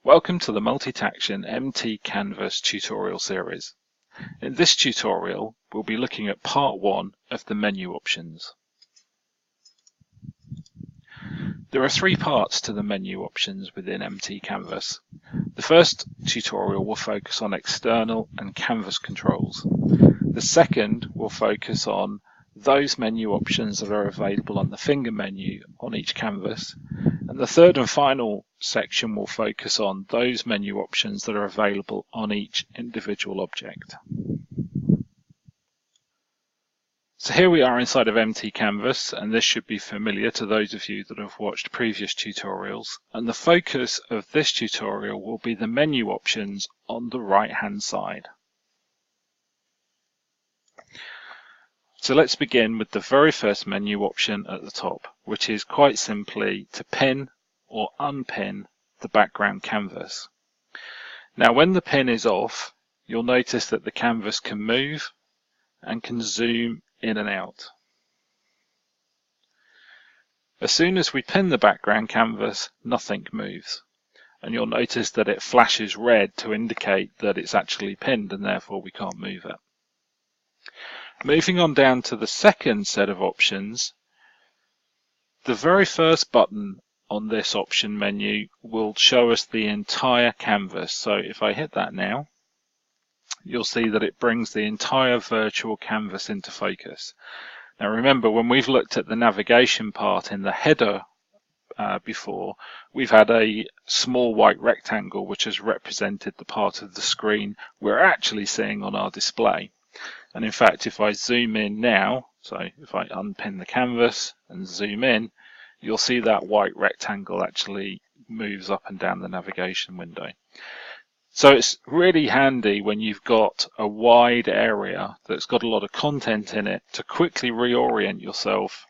Welcome to the multitaction MT Canvus tutorial series. In this tutorial, we'll be looking at part 1 of the menu options. There are 3 parts to the menu options within MT Canvus. The first tutorial will focus on external and canvas controls. The second will focus on those menu options that are available on the finger menu on each canvas. And the third and final section will focus on those menu options that are available on each individual object. So here we are inside of MT Canvus, and this should be familiar to those of you that have watched previous tutorials. And the focus of this tutorial will be the menu options on the right-hand side. So let's begin with the very first menu option at the top, which is quite simply to pin or unpin the background canvas. Now when the pin is off, you'll notice that the canvas can move and can zoom in and out. As soon as we pin the background canvas, nothing moves, and you'll notice that it flashes red to indicate that it's actually pinned and therefore we can't move it. Moving on down to the second set of options, the very first button on this option menu will show us the entire canvas. So if I hit that now, you'll see that it brings the entire virtual canvas into focus. Now remember, when we've looked at the navigation part in the header before, we've had a small white rectangle which has represented the part of the screen we're actually seeing on our display. And in fact, if I zoom in now, so if I unpin the canvas and zoom in, you'll see that white rectangle actually moves up and down the navigation window. So it's really handy when you've got a wide area that's got a lot of content in it to quickly reorient yourself.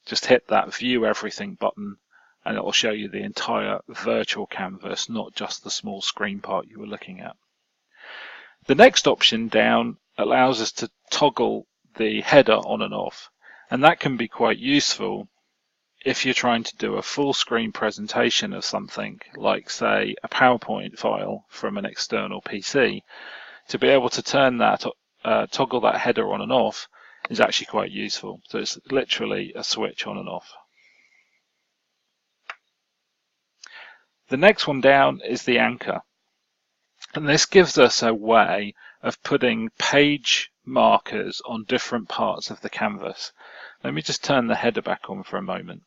Just hit that View Everything button and it will show you the entire virtual canvas, not just the small screen part you were looking at. The next option down allows us to toggle the header on and off, and that can be quite useful if you're trying to do a full screen presentation of something like, say, a PowerPoint file from an external PC. To be able to turn that, toggle that header on and off is actually quite useful. So it's literally a switch on and off. The next one down is the anchor. And this gives us a way of putting page markers on different parts of the canvas. Let me just turn the header back on for a moment.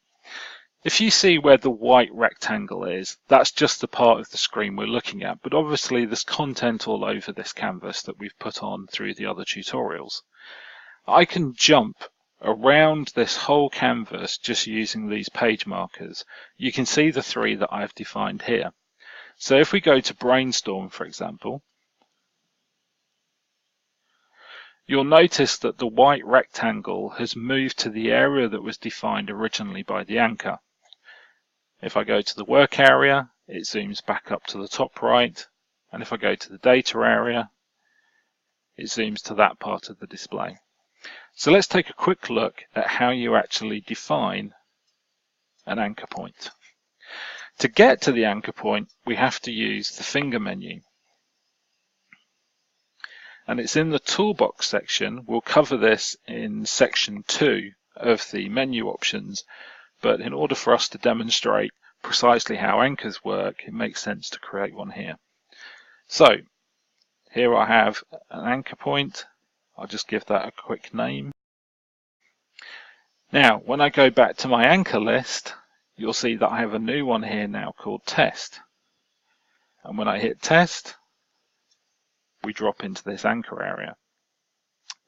If you see where the white rectangle is, that's just the part of the screen we're looking at, but obviously there's content all over this canvas that we've put on through the other tutorials. I can jump around this whole canvas just using these page markers. You can see the 3 that I've defined here. So if we go to brainstorm, for example, you'll notice that the white rectangle has moved to the area that was defined originally by the anchor. If I go to the work area, it zooms back up to the top right, and if I go to the data area, it zooms to that part of the display. So let's take a quick look at how you actually define an anchor point. To get to the anchor point, we have to use the finger menu. And it's in the toolbox section. We'll cover this in section 2 of the menu options, but in order for us to demonstrate precisely how anchors work, it makes sense to create one here. So here I have an anchor point. I'll just give that a quick name. Now when I go back to my anchor list, you'll see that I have a new one here now called test. And when I hit test, we drop into this anchor area.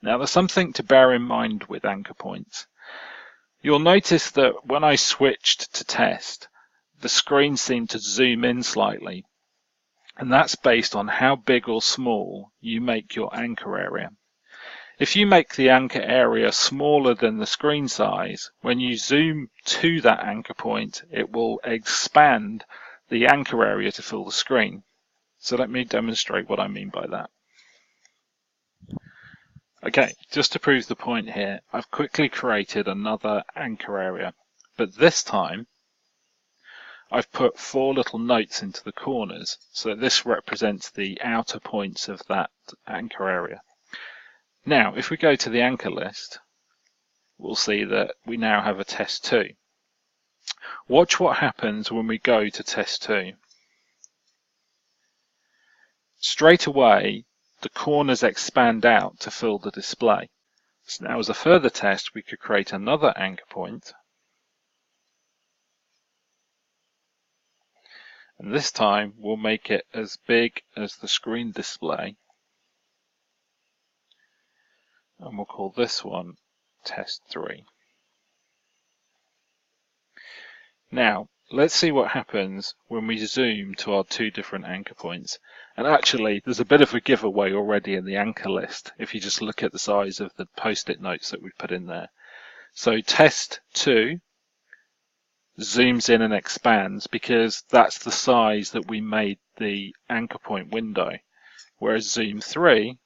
Now there's something to bear in mind with anchor points. You'll notice that when I switched to test, the screen seemed to zoom in slightly. And that's based on how big or small you make your anchor area. If you make the anchor area smaller than the screen size, when you zoom to that anchor point, it will expand the anchor area to fill the screen. So let me demonstrate what I mean by that. Okay, just to prove the point here, I've quickly created another anchor area, but this time I've put 4 little notes into the corners, so this represents the outer points of that anchor area. Now, if we go to the anchor list, we'll see that we now have a test 2. Watch what happens when we go to test 2. Straight away, the corners expand out to fill the display. So now as a further test, we could create another anchor point. And this time, we'll make it as big as the screen display. And we'll call this one test 3. Now, let's see what happens when we zoom to our 2 different anchor points. And actually, there's a bit of a giveaway already in the anchor list if you just look at the size of the post-it notes that we put in there. So test 2 zooms in and expands because that's the size that we made the anchor point window. Whereas zoom 3,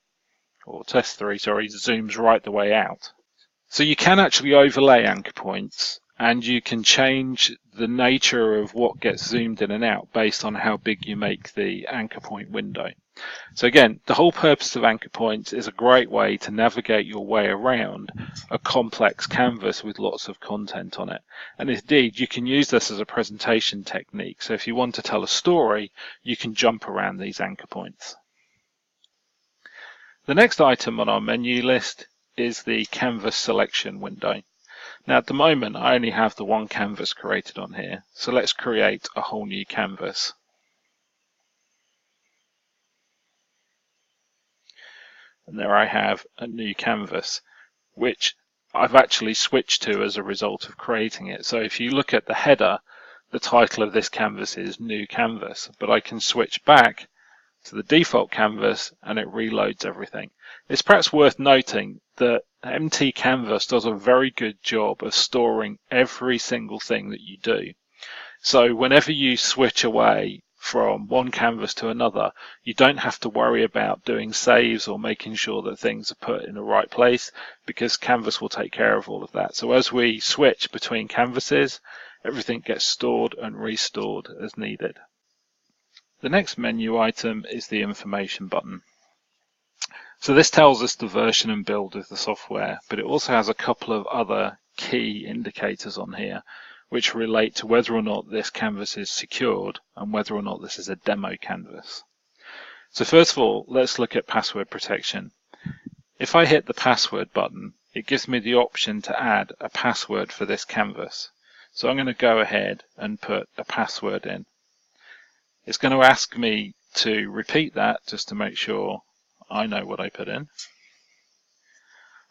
or test 3, sorry, zooms right the way out. So you can actually overlay anchor points, and you can change the nature of what gets zoomed in and out based on how big you make the anchor point window. So again, the whole purpose of anchor points is a great way to navigate your way around a complex canvas with lots of content on it. And indeed, you can use this as a presentation technique. So if you want to tell a story, you can jump around these anchor points. The next item on our menu list is the canvas selection window. Now at the moment I only have the one canvas created on here, so let's create a whole new canvas. And there I have a new canvas, which I've actually switched to as a result of creating it. So if you look at the header, the title of this canvas is New Canvas, but I can switch back to the default canvas and it reloads everything. It's perhaps worth noting that MT Canvus does a very good job of storing every single thing that you do. So whenever you switch away from one canvas to another, you don't have to worry about doing saves or making sure that things are put in the right place, because Canvas will take care of all of that. So as we switch between canvases, everything gets stored and restored as needed. The next menu item is the information button. So this tells us the version and build of the software, but it also has a couple of other key indicators on here which relate to whether or not this canvas is secured and whether or not this is a demo canvas. So first of all, let's look at password protection. If I hit the password button, it gives me the option to add a password for this canvas. So I'm going to go ahead and put a password in. It's going to ask me to repeat that just to make sure I know what I put in.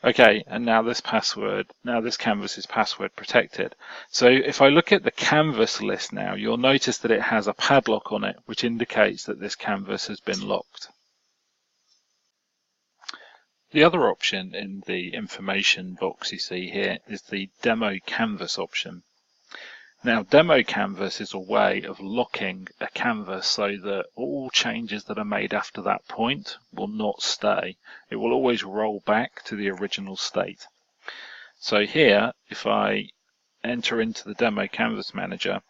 Okay, and now this canvas is password protected. So if I look at the canvas list now, you'll notice that it has a padlock on it, which indicates that this canvas has been locked. The other option in the information box you see here is the demo canvas option. Now, demo canvas is a way of locking a canvas so that all changes that are made after that point will not stay. It will always roll back to the original state. So here, if I enter into the demo canvas manager,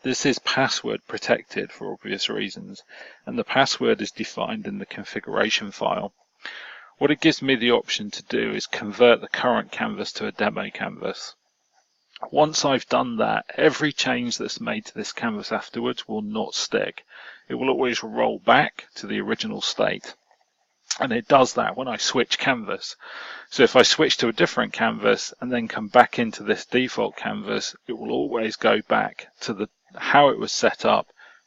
this is password protected for obvious reasons, and the password is defined in the configuration file. What it gives me the option to do is convert the current canvas to a demo canvas. Once I've done that, every change that's made to this canvas afterwards will not stick. It will always roll back to the original state. And it does that when I switch canvas. So if I switch to a different canvas and then come back into this default canvas, it will always go back to how it was set up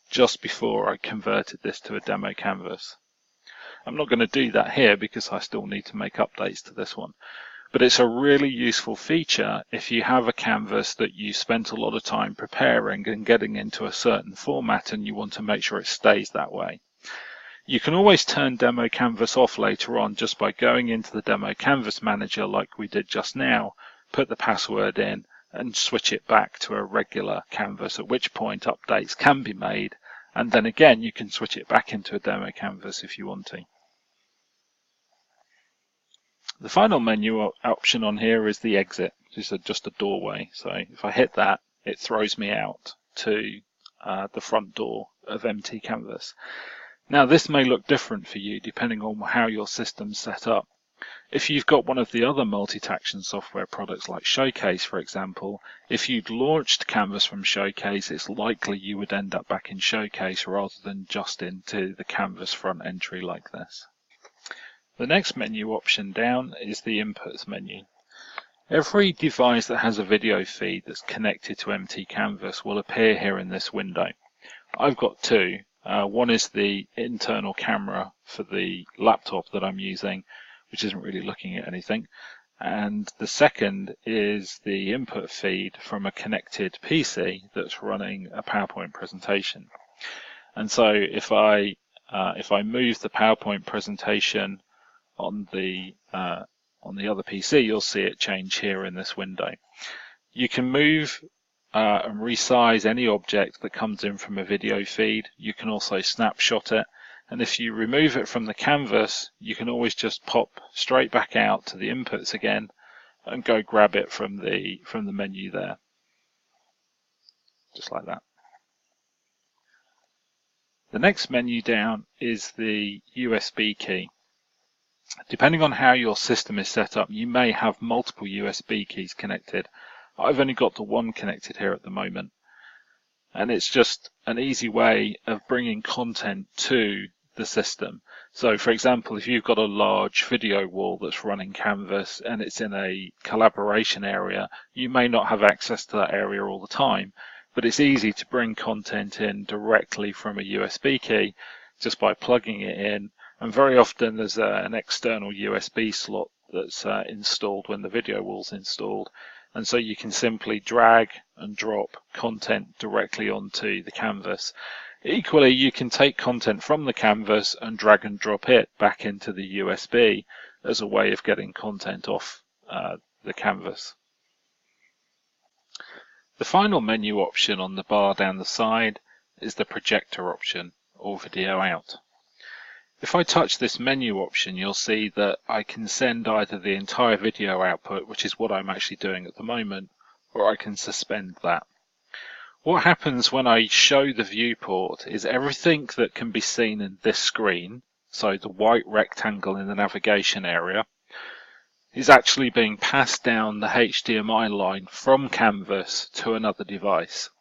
just before I converted this to a demo canvas. I'm not going to do that here because I still need to make updates to this one. But it's a really useful feature if you have a canvas that you spent a lot of time preparing and getting into a certain format and you want to make sure it stays that way. You can always turn demo canvas off later on just by going into the demo canvas manager like we did just now, put the password in and switch it back to a regular canvas, at which point updates can be made, and then again you can switch it back into a demo canvas if you want to. The final menu option on here is the exit. This is just a doorway, so if I hit that, it throws me out to the front door of MT Canvus. Now this may look different for you depending on how your system's set up. If you've got one of the other multitaction software products like Showcase, for example, if you'd launched Canvas from Showcase, it's likely you would end up back in Showcase rather than just into the Canvas front entry like this. The next menu option down is the Inputs menu. Every device that has a video feed that's connected to MT Canvus will appear here in this window. I've got two. One is the internal camera for the laptop that I'm using, which isn't really looking at anything. And the second is the input feed from a connected PC that's running a PowerPoint presentation. And so if I move the PowerPoint presentation on the other PC, you'll see it change here in this window. You can move and resize any object that comes in from a video feed. You can also snapshot it. And if you remove it from the canvas, you can always just pop straight back out to the inputs again and go grab it from the menu there. Just like that. The next menu down is the USB key. Depending on how your system is set up, you may have multiple USB keys connected. I've only got the one connected here at the moment. And it's just an easy way of bringing content to the system. So for example, if you've got a large video wall that's running Canvas and it's in a collaboration area, you may not have access to that area all the time, but it's easy to bring content in directly from a USB key just by plugging it in. And very often there's an external USB slot that's installed when the video wall's installed. And so you can simply drag and drop content directly onto the canvas. Equally, you can take content from the canvas and drag and drop it back into the USB as a way of getting content off the canvas. The final menu option on the bar down the side is the projector option, or video out. If I touch this menu option, you'll see that I can send either the entire video output, which is what I'm actually doing at the moment, or I can suspend that. What happens when I show the viewport is everything that can be seen in this screen, so the white rectangle in the navigation area, is actually being passed down the HDMI line from Canvas to another device.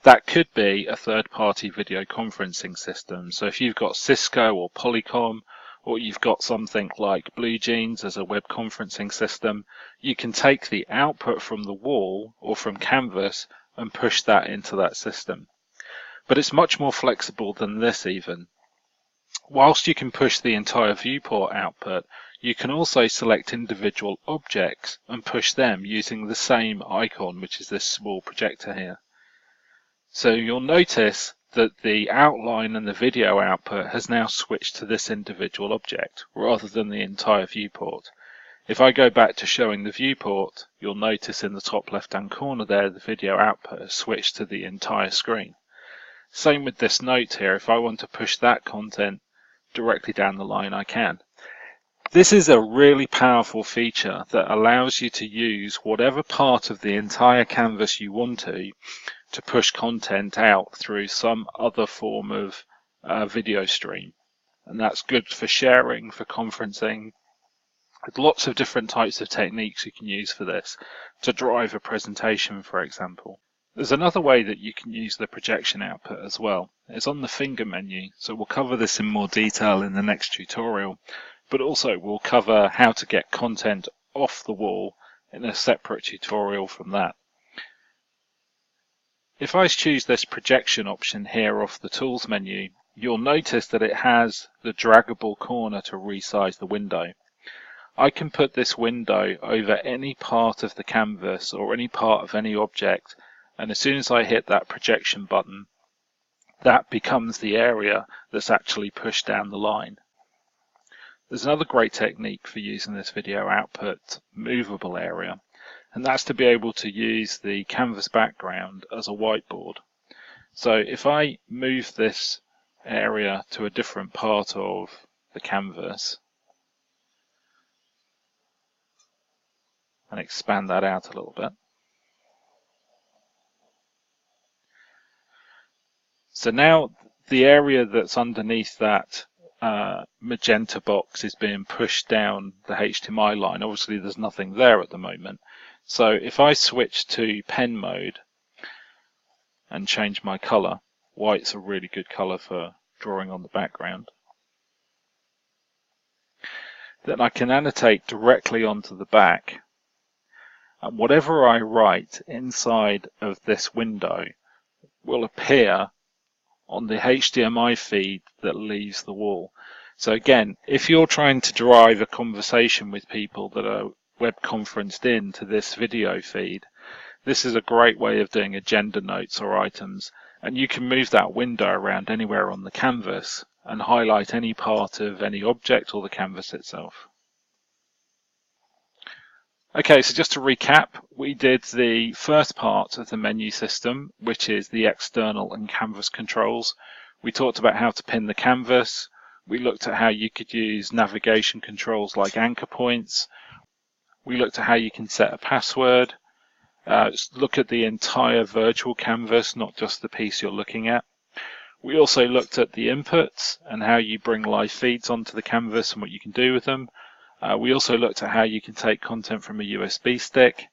That could be a third-party video conferencing system. So if you've got Cisco or Polycom, or you've got something like BlueJeans as a web conferencing system, you can take the output from the wall or from Canvas and push that into that system. But it's much more flexible than this even. Whilst you can push the entire viewport output, you can also select individual objects and push them using the same icon, which is this small projector here. So you'll notice that the outline and the video output has now switched to this individual object rather than the entire viewport. If I go back to showing the viewport, you'll notice in the top left-hand corner there, the video output has switched to the entire screen. Same with this note here. If I want to push that content directly down the line, I can. This is a really powerful feature that allows you to use whatever part of the entire canvas you want to push content out through some other form of video stream. And that's good for sharing, for conferencing. With lots of different types of techniques you can use for this, to drive a presentation, for example. There's another way that you can use the projection output as well. It's on the finger menu, so we'll cover this in more detail in the next tutorial, but also we'll cover how to get content off the wall in a separate tutorial from that. If I choose this projection option here off the tools menu, you'll notice that it has the draggable corner to resize the window. I can put this window over any part of the canvas or any part of any object, and as soon as I hit that projection button, that becomes the area that's actually pushed down the line. There's another great technique for using this video output movable area, and that's to be able to use the canvas background as a whiteboard. So if I move this area to a different part of the canvas and expand that out a little bit, So now the area that's underneath that magenta box is being pushed down the HDMI line. Obviously there's nothing there at the moment. So if I switch to pen mode and change my color, white's a really good color for drawing on the background, then I can annotate directly onto the back, and whatever I write inside of this window will appear on the HDMI feed that leaves the wall. So again, if you're trying to drive a conversation with people that are web conferenced in to this video feed, this is a great way of doing agenda notes or items, and you can move that window around anywhere on the canvas and highlight any part of any object or the canvas itself. Okay, so just to recap, we did the first part of the menu system, which is the external and canvas controls. We talked about how to pin the canvas. We looked at how you could use navigation controls like anchor points. We looked at how you can set a password. Look at the entire virtual canvas, not just the piece you're looking at. We also looked at the inputs and how you bring live feeds onto the canvas and what you can do with them. We also looked at how you can take content from a USB stick,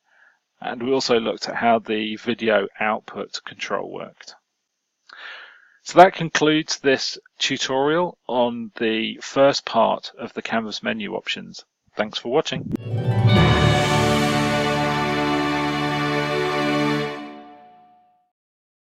and we also looked at how the video output control worked. So that concludes this tutorial on the first part of the Canvas menu options. Thanks for watching.